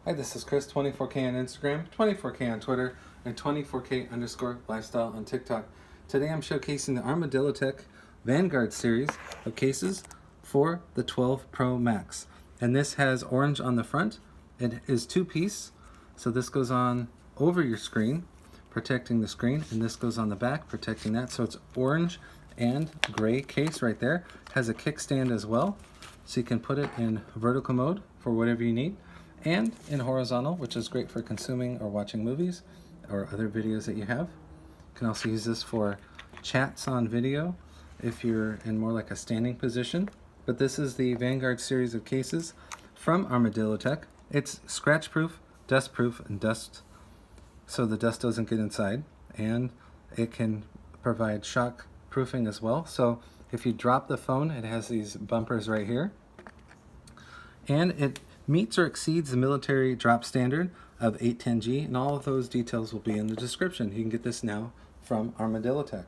Hi, this is Chris, 24K on Instagram, 24K on Twitter, and 24K_lifestyle on TikTok. Today I'm showcasing the ArmadilloTek Vanguard series of cases for the 12 Pro Max. And this has orange on the front. It is two-piece, so this goes on over your screen, protecting the screen, and this goes on the back, protecting that. So it's orange and gray case right there. It has a kickstand as well, so you can put it in vertical mode for whatever you need, and in horizontal, which is great for consuming or watching movies or other videos that you have. You can also use this for chats on video if you're in more like a standing position. But this is the Vanguard series of cases from ArmadilloTek. It's scratch-proof, dust-proof, and dust, so the dust doesn't get inside, and it can provide shock proofing as well. So if you drop the phone, it has these bumpers right here, and it meets or exceeds the military drop standard of 810G, and all of those details will be in the description. You can get this now from ArmadilloTek.